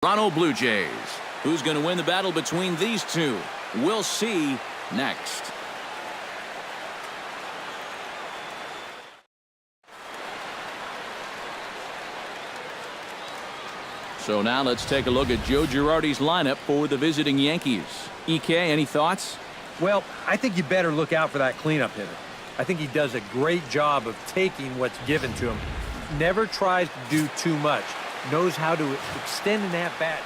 Toronto Blue Jays. Who's going to win the battle between these two? We'll see next. So now let's take a look at Joe Girardi's lineup for the visiting Yankees. EK, any thoughts? Well, I think you better look out for that cleanup hitter. I think he does a great job of taking what's given to him. Never tries to do too much. Knows how to extend an at-bat.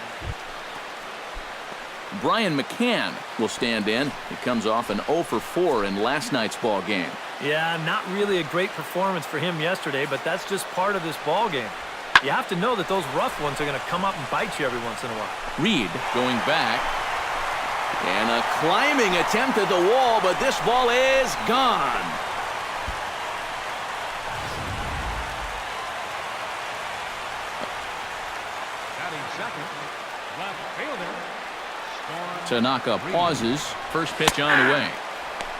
Brian McCann will stand in. He comes off an 0 for 4 in last night's ball game. Yeah, not really a great performance for him yesterday, but that's just part of this ball game. You have to know that those rough ones are going to come up and bite you every once in a while. Reed going back. And a climbing attempt at the wall, but this ball is gone. Tanaka pauses. First pitch on the way.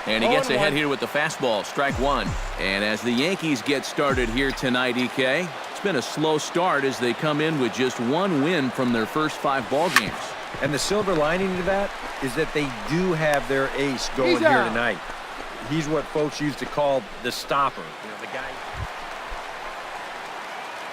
And he gets ahead here with the fastball. Strike one. And as the Yankees get started here tonight, EK, it's been a slow start as they come in with just one win from their first 5 ball games. And the silver lining to that is that they do have their ace going here tonight. He's what folks used to call the stopper. You know, the guy.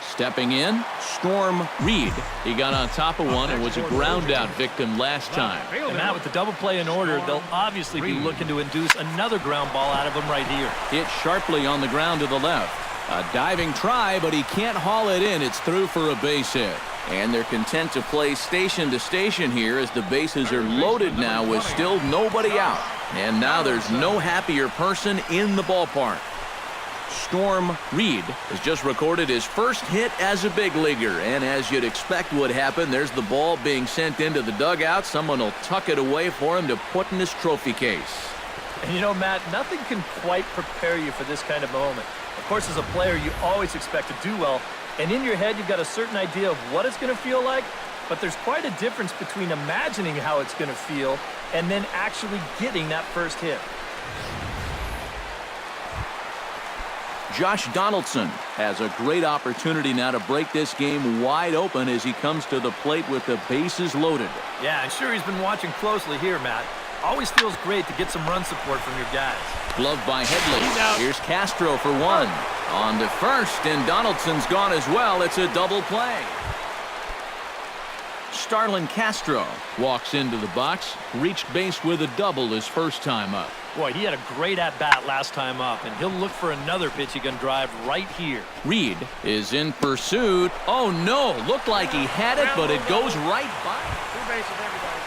Stepping in, Storm Reed. He got on top of one and was a ground out victim last time. And Matt, with the double play in order, they'll obviously be looking to induce another ground ball out of him right here. Hit sharply on the ground to the left. A diving try, but he can't haul it in. It's through for a base hit. And they're content to play station to station here as the bases are loaded now with still nobody out. And now there's no happier person in the ballpark. Storm Reed has just recorded his first hit as a big leaguer, and as you'd expect would happen, there's the ball being sent into the dugout. Someone will tuck it away for him to put in his trophy case. And you know, Matt, nothing can quite prepare you for this kind of moment. Of course, as a player, you always expect to do well, and in your head you've got a certain idea of what it's going to feel like, but there's quite a difference between imagining how it's going to feel and then actually getting that first hit. Josh Donaldson has a great opportunity now to break this game wide open as he comes to the plate with the bases loaded. Yeah, I'm sure he's been watching closely here, Matt. Always feels great to get some run support from your guys. Gloved by Headley. Here's Castro for one. On to first, and Donaldson's gone as well. It's a double play. Starlin Castro walks into the box, reached base with a double his first time up. Boy, he had a great at-bat last time up, and he'll look for another pitch he can drive right here. Reed is in pursuit. Oh, no. Looked like he had it, but it goes right by. 2 bases, everybody.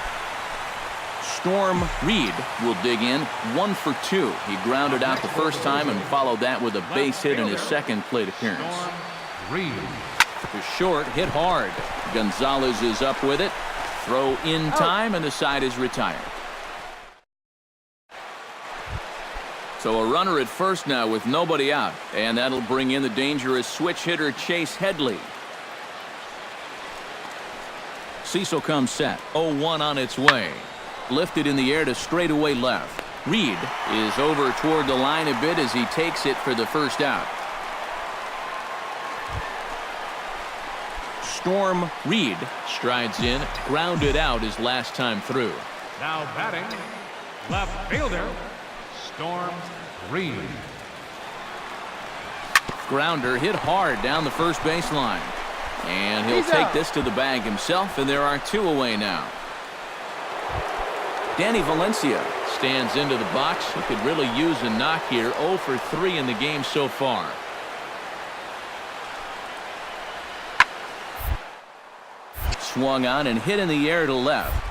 Storm Reed will dig in 1 for 2. He grounded out the first time and followed that with a base hit in his second plate appearance. Reed. To short, hit hard. Gonzalez is up with it. Throw in time, and the side is retired. So a runner at first now with nobody out, and that'll bring in the dangerous switch hitter Chase Headley. Cecil comes set. 0-1 on its way. Lifted in the air to straightaway left. Reed is over toward the line a bit as he takes it for the first out. Storm Reed strides in, grounded out his last time through. Now batting, left fielder, Storm Reed. Grounder hit hard down the first baseline. And he'll take this to the bag himself, and there are 2 away now. Danny Valencia stands into the box. He could really use a knock here. 0 for 3 in the game so far. Swung on and hit in the air to left.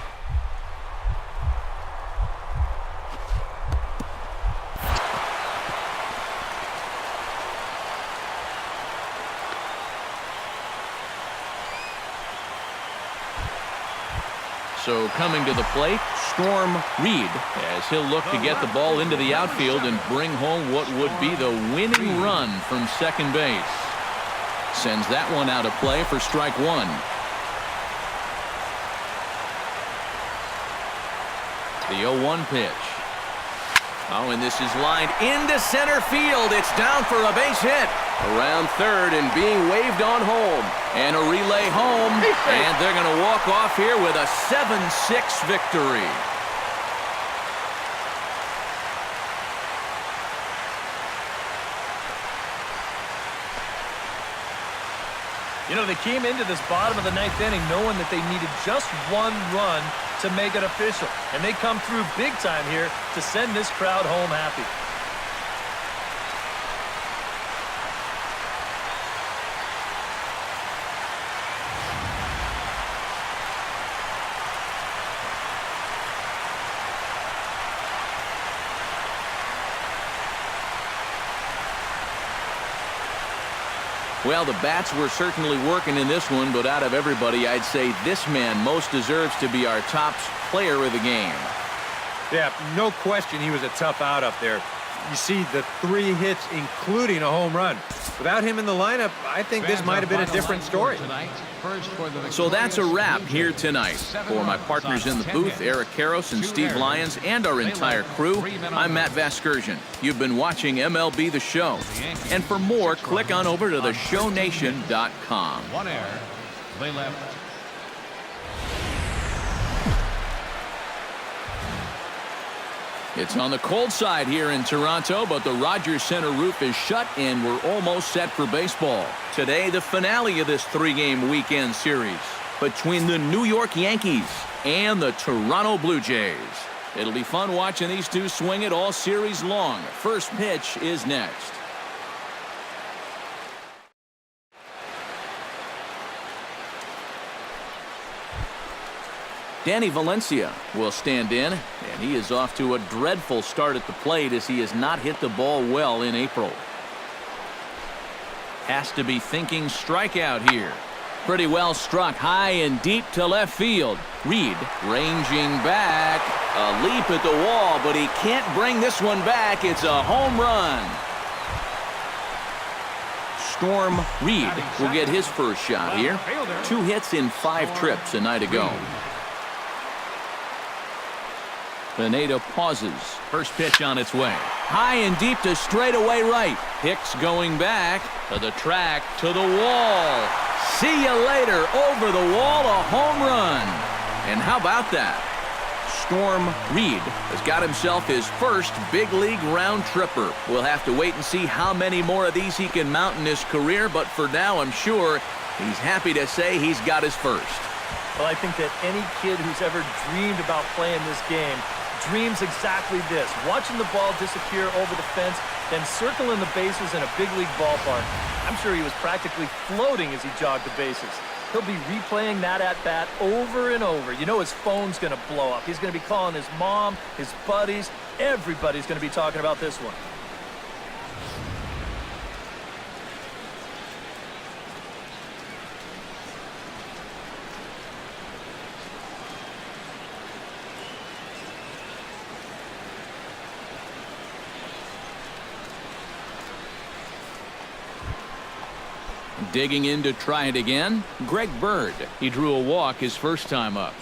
So coming to the plate, Storm Reed, as he'll look to get the ball into the outfield and bring home what would be the winning run from second base. Sends that one out of play for strike one. The 0-1 pitch. Oh, and this is lined into center field. It's down for a base hit. Around third and being waved on home. And a relay home. And they're going to walk off here with a 7-6 victory. You know, they came into this bottom of the ninth inning knowing that they needed just one run to make it official. And they come through big time here to send this crowd home happy. Well, the bats were certainly working in this one, but out of everybody, I'd say this man most deserves to be our top player of the game. Yeah, no question he was a tough out up there. You see the 3 hits, including a home run. Without him in the lineup, I think this might have been a different story. So that's a wrap here tonight. For my partners in the booth, Eric Karros and Steve Lyons, and our entire crew, I'm Matt Vasgersian. You've been watching MLB The Show. And for more, click on over to theshownation.com. 1 error. They left. It's on the cold side here in Toronto, but the Rogers Center roof is shut and we're almost set for baseball. Today, the finale of this 3-game weekend series between the New York Yankees and the Toronto Blue Jays. It'll be fun watching these two swing it all series long. First pitch is next. Danny Valencia will stand in, and he is off to a dreadful start at the plate as he has not hit the ball well in April. Has to be thinking strikeout here. Pretty well struck high and deep to left field. Reed ranging back. A leap at the wall, but he can't bring this one back. It's a home run. Storm Reed will get his first shot here. 2 hits in 5 trips a night ago. Pineda pauses. First pitch on its way. High and deep to straightaway right. Hicks going back to the track, to the wall. See you later. Over the wall, a home run. And how about that? Storm Reed has got himself his first big league round tripper. We'll have to wait and see how many more of these he can mount in his career, but for now I'm sure he's happy to say he's got his first. Well, I think that any kid who's ever dreamed about playing this game dreams exactly this. Watching the ball disappear over the fence, then circling the bases in a big league ballpark. I'm sure he was practically floating as he jogged the bases. He'll be replaying that at-bat over and over. You know his phone's going to blow up. He's going to be calling his mom, his buddies. Everybody's going to be talking about this one. Digging in to try it again, Greg Bird. He drew a walk his first time up.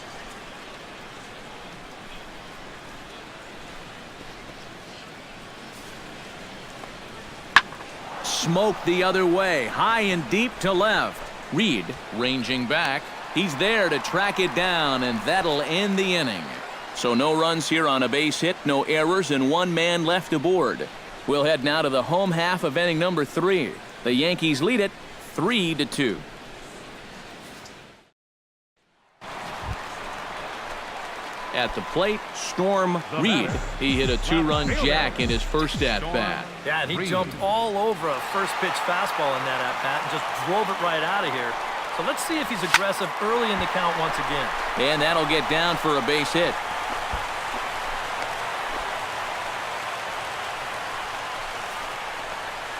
Smoked the other way, high and deep to left. Reed ranging back. He's there to track it down, and that'll end the inning. So no runs here on a base hit, no errors, and 1 man left aboard. We'll head now to the home half of inning number 3. The Yankees lead it 3-2. At the plate, Storm Reed. He hit a 2-run jack in his first at-bat. Yeah, and he jumped all over a first-pitch fastball in that at-bat and just drove it right out of here. So let's see if he's aggressive early in the count once again. And that'll get down for a base hit.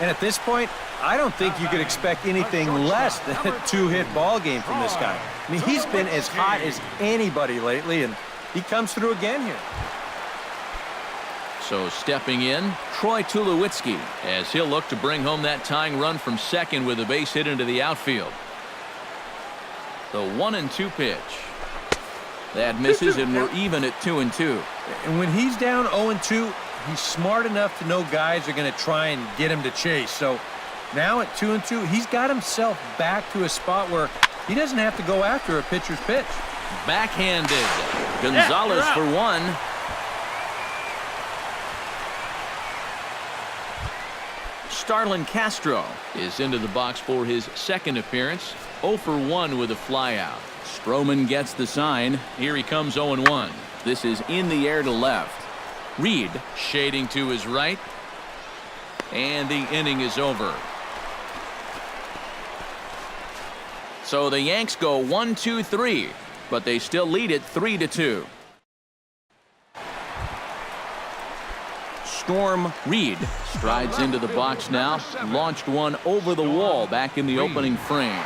And at this point, I don't think you could expect anything less than a 2-hit ball game from this guy. I mean, he's been as hot as anybody lately, and he comes through again here. So stepping in, Troy Tulowitzki, as he'll look to bring home that tying run from second with a base hit into the outfield. The 1-2 pitch. That misses, and we're even at 2-2. And when he's down 0-2, he's smart enough to know guys are going to try and get him to chase. So now at 2-2, he's got himself back to a spot where he doesn't have to go after a pitcher's pitch. Backhanded. Gonzalez for one. Starlin Castro is into the box for his second appearance. 0 for 1 with a flyout. Stroman gets the sign. Here he comes 0-1. This is in the air to left. Reed shading to his right. And the inning is over. So the Yanks go 1-2-3, but they still lead it 3-2. Storm Reed strides into the box now. Launched one over the wall back in the opening frame.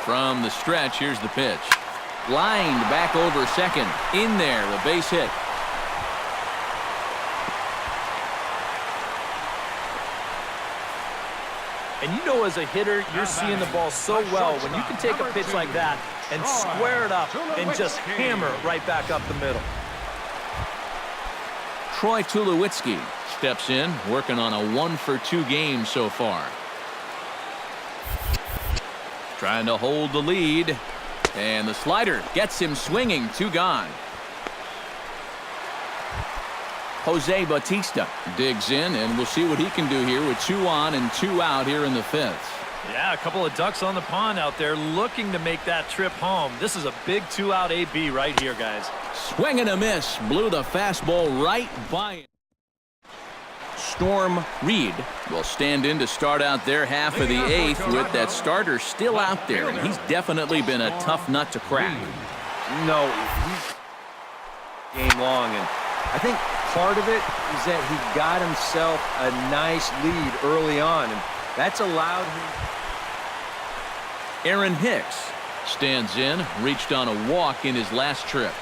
From the stretch, here's the pitch. Lined back over second. In there, a base hit. And you know, as a hitter, you're seeing the ball so well when you can take a pitch like that and square it up and just hammer it right back up the middle. Troy Tulowitzki steps in, working on a 1 for 2 game so far. Trying to hold the lead. And the slider gets him swinging. 2 gone. Jose Bautista digs in, and we'll see what he can do here with 2 on and 2 out here in the 5th. Yeah, a couple of ducks on the pond out there looking to make that trip home. This is a big 2-out AB right here, guys. Swing and a miss. Blew the fastball right by him. Storm Reed will stand in to start out their half of the 8th with that starter still out there, and he's definitely been a tough nut to crack. No, he's game long, and I think part of it is that he got himself a nice lead early on, and that's allowed him. Aaron Hicks stands in, reached on a walk in his last trip.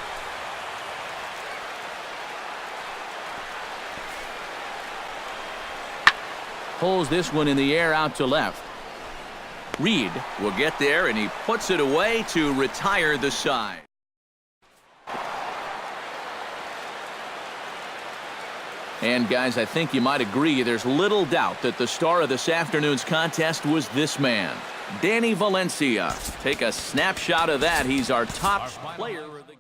Pulls this one in the air out to left. Reed will get there, and he puts it away to retire the side. And guys, I think you might agree there's little doubt that the star of this afternoon's contest was this man, Danny Valencia. Take a snapshot of that. He's our top player of the